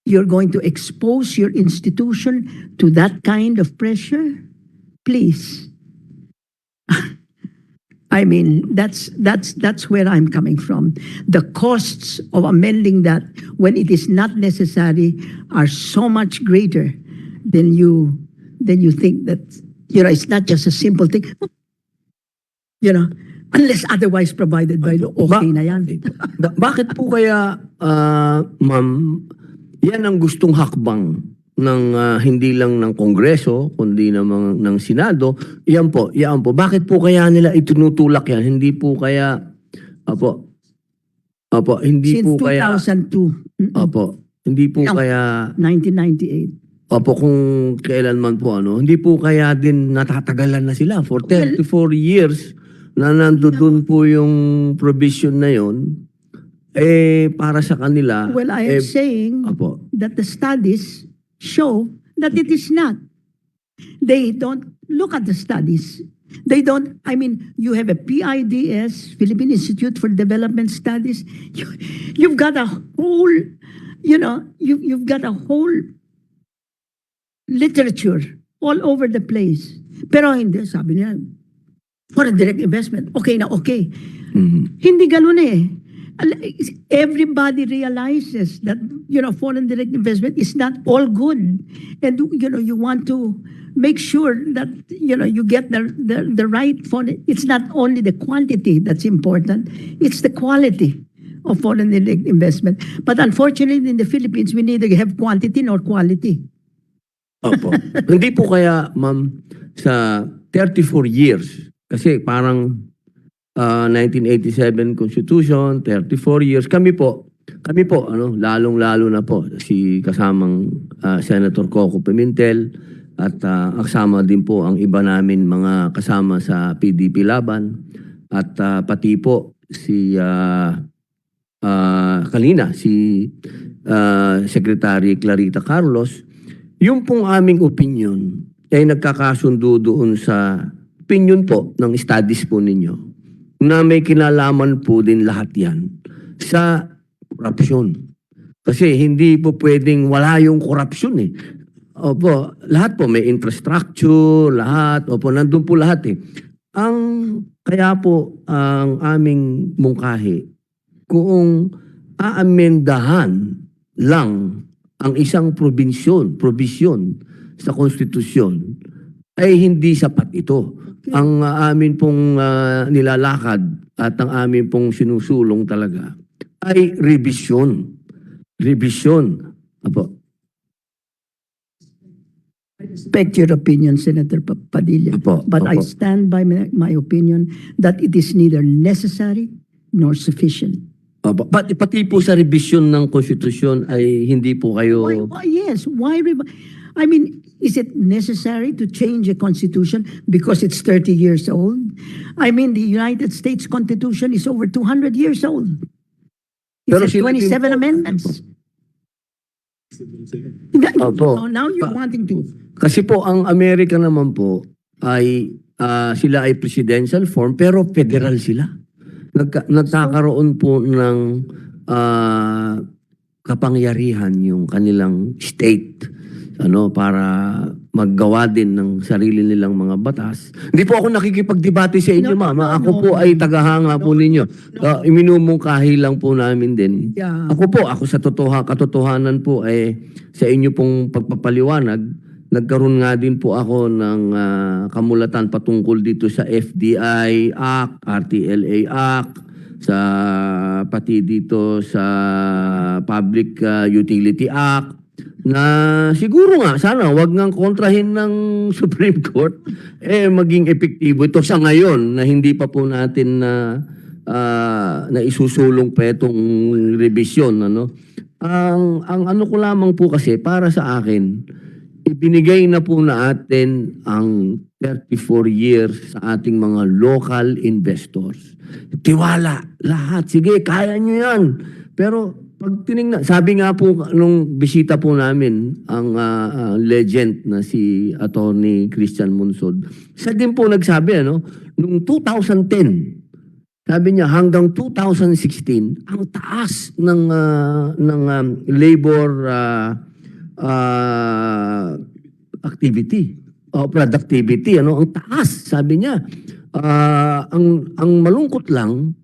you're going to expose your institution to that kind of pressure? Please. I mean, that's where I'm coming from. The costs of amending that when it is not necessary are so much greater than you think that, it's not just a simple thing. Unless otherwise provided by law, okay na yan. Bakit po kaya, ma'am, yan ang gustong hakbang ng hindi lang ng Kongreso, kundi ng Senado? Yan po. Bakit po kaya nila itinutulak yan? Hindi po kaya, hindi Since po kaya, 2002. hindi po kaya, 1998. kung kailanman po, hindi po kaya din natatagalan na sila for 34 years na nandoon po yung provision na yon, para sa kanila. Well, I am saying that the studies show that it is not. They don't look at the studies. They don't, you have a PIDS, Philippine Institute for Development Studies. You've got a whole, you've got a whole literature all over the place. Pero hindi, sabi niya, foreign direct investment, okay na okay. Hindi ganun eh. Everybody realizes that, foreign direct investment is not all good. And, you want to make sure that, you get the right foreign. It's not only the quantity that's important, it's the quality of foreign direct investment. But unfortunately, in the Philippines, we neither have quantity nor quality. Hindi po kaya, ma'am, sa 34 years, kasi parang 1987 Constitution, 34 years. Kami po, lalong-lalo na po si kasamang Senator Coco Pimentel at kasama din po ang iba namin mga kasama sa PDP Laban at pati po si kanina si Secretary Clarita Carlos. Yung pong aming opinion ay nagkakasundo doon sa opinion po ng studies po ninyo na may kinalaman po din lahat yan sa korupsyon. Kasi hindi po pwedeng wala yung korupsyon eh. Lahat po may infrastructure, lahat. Nandun po lahat eh. Kaya po ang aming mungkahi, kung aamendahan lang ang isang provision sa konstitusyon, ay hindi sapat ito. Ang amin pong nilalakad at ang amin pong sinusulong talaga ay revision. Revision. I respect your opinion, Senator Padilla. But I stand by my opinion that it is neither necessary nor sufficient. Pati po sa revision ng konstitusyon ay hindi po kayo... Yes. Why? Is it necessary to change a constitution because it's 30 years old? The United States Constitution is over 200 years old. It has 27 amendments. So now you're wanting to... Kasi po, ang Amerika naman po ay sila ay presidential form pero federal sila. Nagkakaroon po ng kapangyarihan yung kanilang state para maggawa din ng sarili nilang mga batas. Hindi po ako nakikipagdebate sa inyo, ma'am. Ako po ay tagahanga po ninyo. Iminumungkahi lang po namin din. Yeah. Ako sa katotohanan po ay sa inyo pong pagpapaliwanag, nagkaroon nga din po ako ng kamulatan patungkol dito sa FDI Act, RTLA Act, pati dito sa Public Utility Act, na siguro nga, sana wag ngang kontrahin ng Supreme Court, maging epektibo ito sa ngayon na hindi pa po natin na isusulong pa itong revision. Ang ano ko lamang po kasi, para sa akin, ibinigay na po natin ang 34 years sa ating mga local investors. Tiwala, lahat. Sige, kaya nyo yan. Pero pag tinignan, sabi nga po nung bisita po namin ang legend na si Attorney Christian Monsod, siya din po nagsabi, noong 2010, Sabi niya hanggang 2016 ang taas ng labor activity o productivity, ano, ang taas, sabi niya. Ang malungkot lang,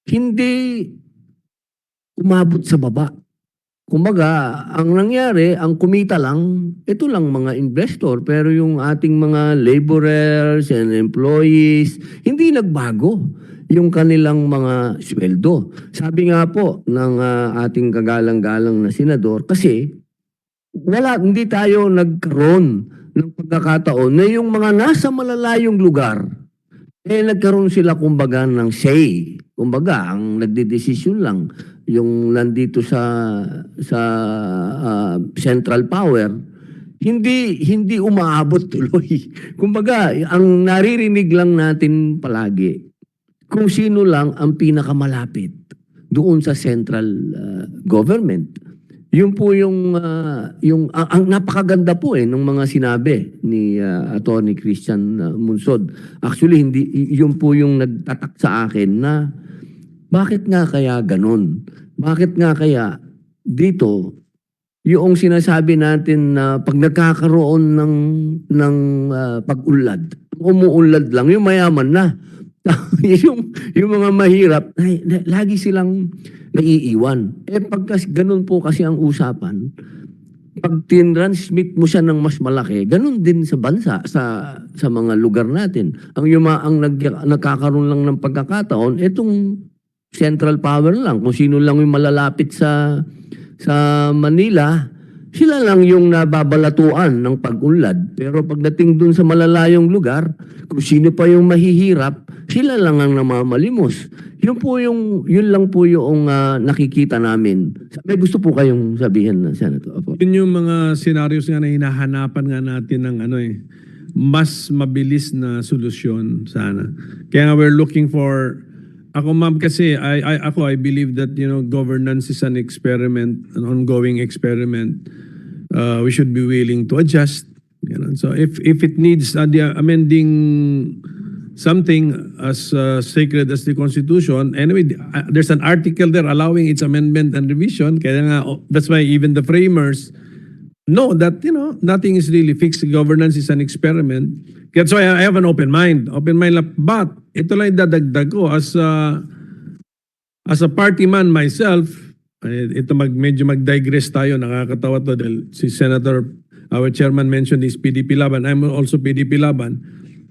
hindi umabot sa baba. Kumbaga, ang nangyari, ang kumita lang, ito lang mga investor, pero yung ating mga laborers and employees, hindi nagbago yung kanilang mga sweldo. Sabi nga po ng ating kagalang-galang na senador, kasi hindi tayo nagkaroon ng pagkakataon na yung mga nasa malalayong lugar, nagkaroon sila kumbaga ng say. Kumbaga, ang nagdedesisyon lang yung nandito sa central power, hindi umaabot tuloy. Kumbaga, ang naririnig lang natin palagi kung sino lang ang pinakamalapit doon sa central government. Yun po yung ang napakaganda po ng mga sinabi ni Attorney Christian Monsod. Actually, yun po yung nagtatak sa akin na bakit nga kaya ganun? Bakit nga kaya dito yung sinasabi natin na pag nagkakaroon ng pag-unlad, umuunlad lang, yung mayaman na. yung mga mahirap, lagi silang naiiwan. Pagkas ganun po kasi ang usapan, pag tinransmit mo siya ng mas malaki, ganun din sa bansa, sa mga lugar natin. Ang nagkakaroon lang ng pagkakataon, itong central power lang. Kung sino lang yung malalapit sa Manila, sila lang yung nababalatuan ng pag-unlad. Pero pagdating dun sa malalayong lugar, kung sino pa yung mahihirap, sila lang ang namamalimos. Yun lang po yung nakikita namin. May gusto po kayong sabihin, Senator? Opo. Yun yung mga scenarios nga na hinahanapan nga natin ng mas mabilis na solusyon sana. Kaya nga we're looking for, ako ma'am kasi, I believe that governance is an experiment, an ongoing experiment. We should be willing to adjust. So if it needs amending something as sacred as the Constitution, anyway, there's an article there allowing its amendment and revision. Kaya nga, that's why even the framers know that nothing is really fixed. Governance is an experiment. That's why I have an open mind. But ito lang dadagdag ko as a party man myself. Medyo mag-digress tayo, nakakatawa to dahil si Senator, our chairman mentioned is PDP Laban. I'm also PDP Laban.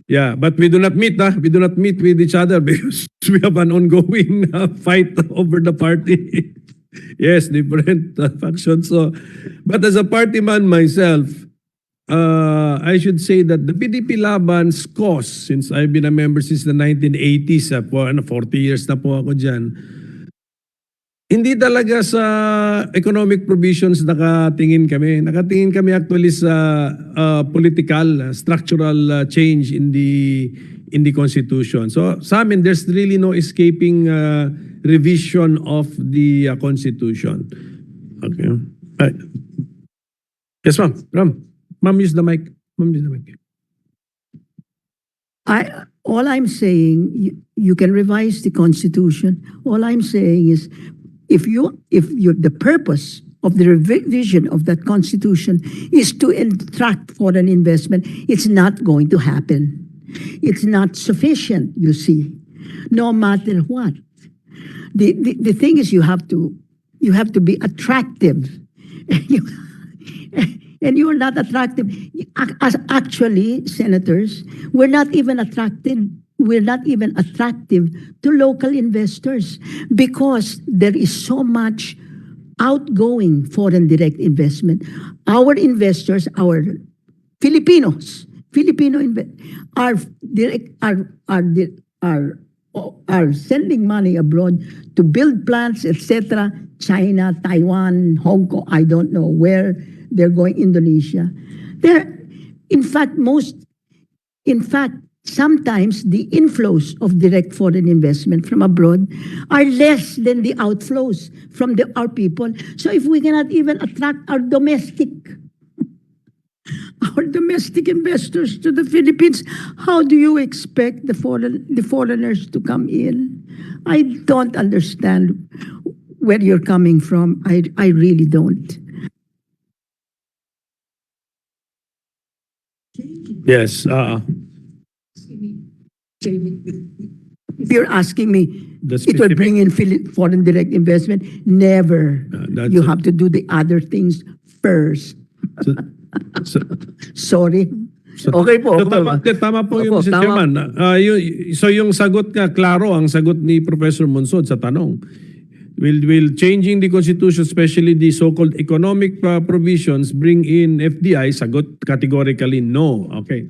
Yeah, but we do not meet. We do not meet with each other because we have an ongoing fight over the party. Yes, different factions. So, but as a party man myself, I should say that the PDP Laban's cause, since I've been a member since the 1980s, 40 years na po ako dyan, hindi talaga sa economic provisions nakatingin kami. Nakatingin kami actually sa political, structural change in the Constitution. So sa amin, there's really no escaping revision of the Constitution. Okay. Yes, ma'am. Ma'am, use the mic. All I'm saying, you can revise the Constitution. All I'm saying is, if the purpose of the revision of that Constitution is to attract foreign investment, it's not going to happen. It's not sufficient, you see, no matter what. The thing is, you have to be attractive. And you are not attractive. Actually, senators, we're not even attractive to local investors because there is so much outgoing foreign direct investment. Our investors, our Filipinos, are sending money abroad to build plants, etc. China, Taiwan, Hong Kong, I don't know where they're going, Indonesia. Sometimes the inflows of direct foreign investment from abroad are less than the outflows from our people. So if we cannot even attract our domestic investors to the Philippines, how do you expect the foreigners to come in? I don't understand where you're coming from. I really don't. Yes, If you're asking me, The it will specific- bring in foreign direct investment. Never. that's You a- have to do the other things first. so, Sorry. Okay po. So, tama po Opo, yung Mr. tama. Chairman. So yung sagot nga, klaro ang sagot ni Professor Monsod sa tanong. Will changing the Constitution, especially the so-called economic provisions, bring in FDI? Sagot categorically no. Okay.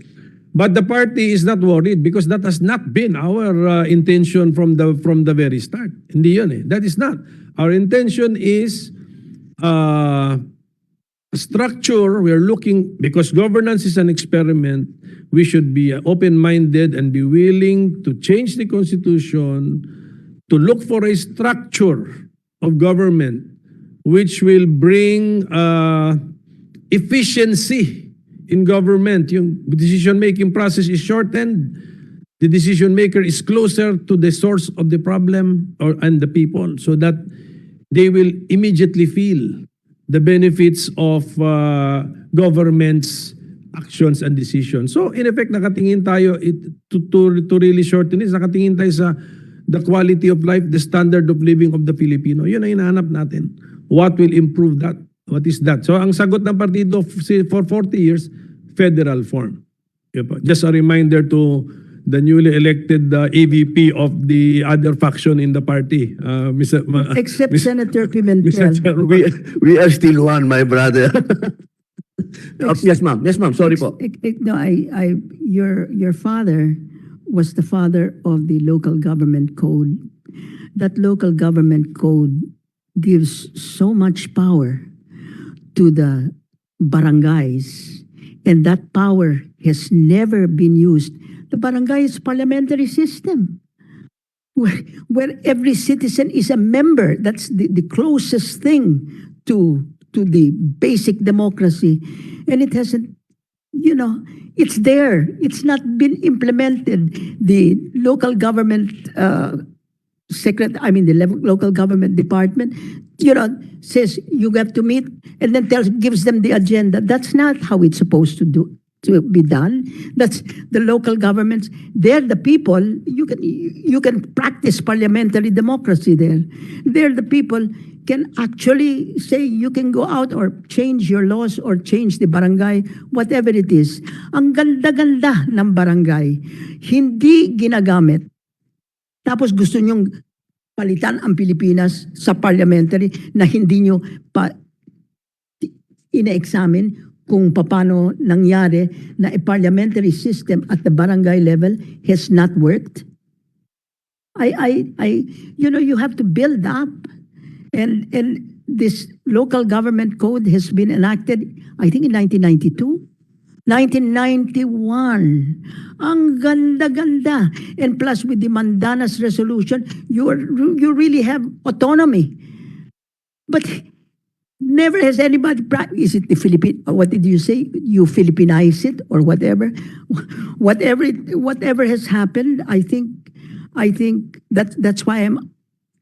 But the party is not worried because that has not been our intention from the very start. Hindi yun eh. That is not. Our intention is structure. We are looking, because governance is an experiment, we should be open-minded and be willing to change the Constitution to look for a structure of government which will bring efficiency in government. Yung decision-making process is shortened. The decision maker is closer to the source of the problem and the people, so that they will immediately feel the benefits of government's actions and decisions. So in effect, nakatingin tayo to really shorten this, nakatingin tayo sa the quality of life, the standard of living of the Filipino. Yun ang hinahanap natin. What will improve that? What is that? So ang sagot ng partido for 40 years, federal form. Just a reminder to the newly elected EVP of the other faction in the party. Except Senator Mr. Pimentel. Chairman. We are still one, my brother. Yes, ma'am. Yes, ma'am. Sorry po. No, your father was the father of the local government code. That local government code gives so much power to the barangays, and that power has never been used. The barangay is parliamentary system where every citizen is a member. That's the closest thing to the basic democracy. And it hasn't, it's there. It's not been implemented. The local government local government department, says you have to meet and then gives them the agenda. That's not how it's supposed to be done. That's the local governments. They're the people. You can practice parliamentary democracy there. They're the people can actually say you can go out or change your laws or change the barangay, whatever it is. Ang ganda-ganda ng barangay, hindi ginagamit. Tapos gusto nyong palitan ang Pilipinas sa parliamentary na hindi nyo pa ina-examine kung paano nangyari na a parliamentary system at the barangay level has not worked. You have to build up, and this local government code has been enacted, I think in 1992. 1991. Ang ganda-ganda. And plus with the Mandanas resolution, you really have autonomy. But never has anybody, is it the Philippine, what did you say? You Philippinize it or whatever? Whatever has happened, I think that's why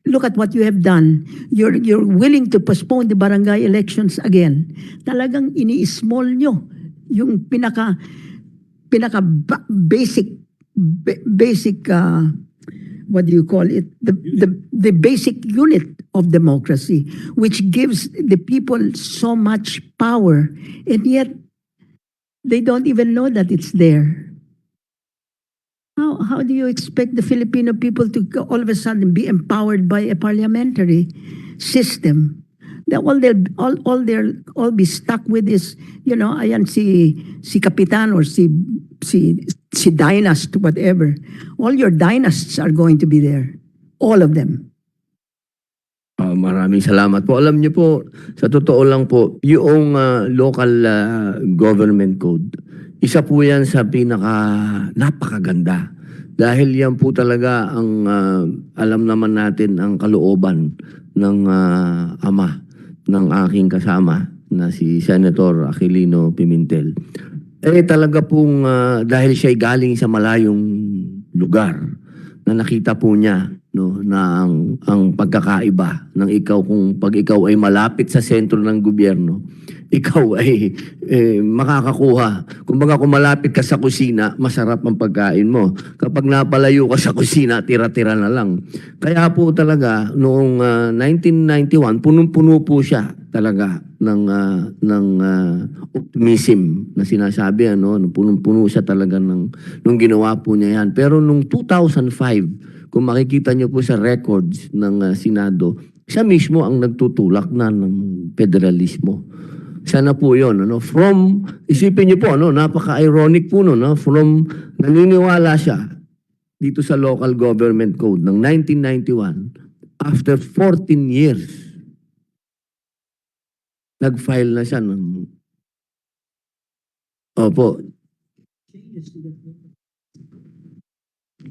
look at what you have done. You're willing to postpone the barangay elections again. Talagang ini-small nyo yung pinaka basic what do you call it, the basic unit of democracy, which gives the people so much power, and yet they don't even know that it's there. How do you expect the Filipino people to all of a sudden be empowered by a parliamentary system? All be stuck with is, ayan si Kapitan or si Dynast, whatever. All your dynasts are going to be there. All of them. Maraming salamat po. Alam niyo po, sa totoo lang po, yung local government code, isa po yan sa napakaganda. Dahil yan po talaga ang alam naman natin ang kalooban ng ama ng aking kasama na si Senator Aquilino Pimentel. Talaga pong dahil siya'y galing sa malayong lugar na nakita po niya no, na ang pagkakaiba ng ikaw kung pag ikaw ay malapit sa sentro ng gobyerno, ikaw ay makakakuha. Kumbaga kung malapit ka sa kusina, masarap ang pagkain mo. Kapag napalayo ka sa kusina, tira-tira na lang. Kaya po talaga noong 1991, punong-puno po siya talaga ng optimism na sinasabi, ano, punong-puno siya talaga nung ginawa po niya yan. Pero nung 2005, kung makikita niyo po sa records ng Senado, siya mismo ang nagtutulak na ng federalismo. Sana po yun. Ano? From, isipin niyo po, ano, napaka-ironic po no, no? From naniniwala siya dito sa local government code ng 1991, after 14 years, nag-file na siya ng... Opo.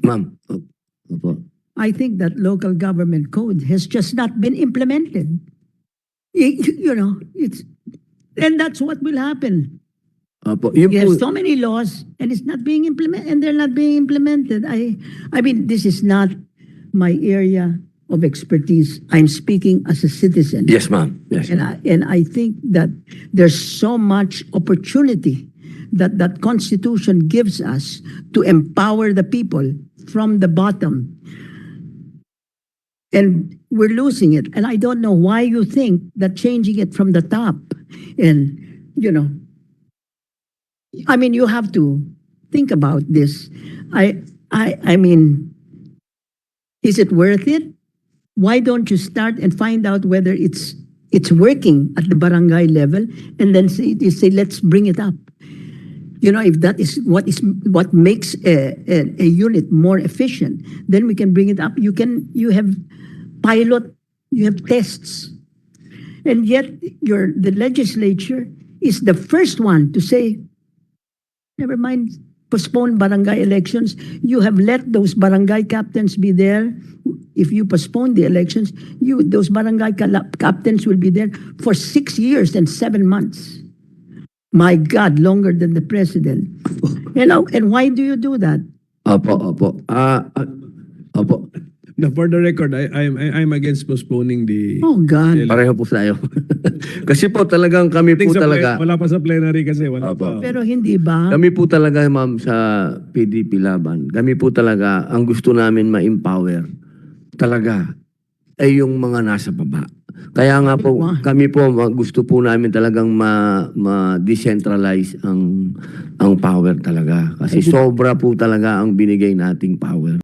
Ma'am. Opo. I think that local government code has just not been implemented. You know, and that's what will happen. Opo. Yun You po, have so many laws and it's not being implemented, and they're not being implemented. I mean, this is not my area of expertise. I'm speaking as a citizen. yes, ma'am. Yes. And I think that there's so much opportunity that Constitution gives us to empower the people from the bottom. And we're losing it. And I don't know why you think that changing it from the top and, you know, I mean, you have to think about this. I mean, is it worth it? Why don't you start and find out whether it's working at the barangay level, and then say let's bring it up. You know, if that is what makes a unit more efficient, then we can bring it up. You have pilot, you have tests, and yet the legislature is the first one to say, never mind, postpone barangay elections. You have let those barangay captains be there. If you postpone the elections, those barangay captains will be there for 6 years and 7 months. My God, longer than the president. You know, and why do you do that? Opo. Opo. Now, for the record, I'm against postponing the... Oh God. Pareho po tayo. Kasi po talagang kami po talaga... Wala pa sa plenary kasi. Wala Opo. pa. Pero hindi ba? Kami po talaga, ma'am, sa PDP Laban, kami po talaga, ang gusto namin ma-empower talaga ay yung mga nasa baba. Kaya nga po, kami po, gusto po namin talagang ma-decentralize ang power talaga. Kasi sobra po talaga ang binigay nating power.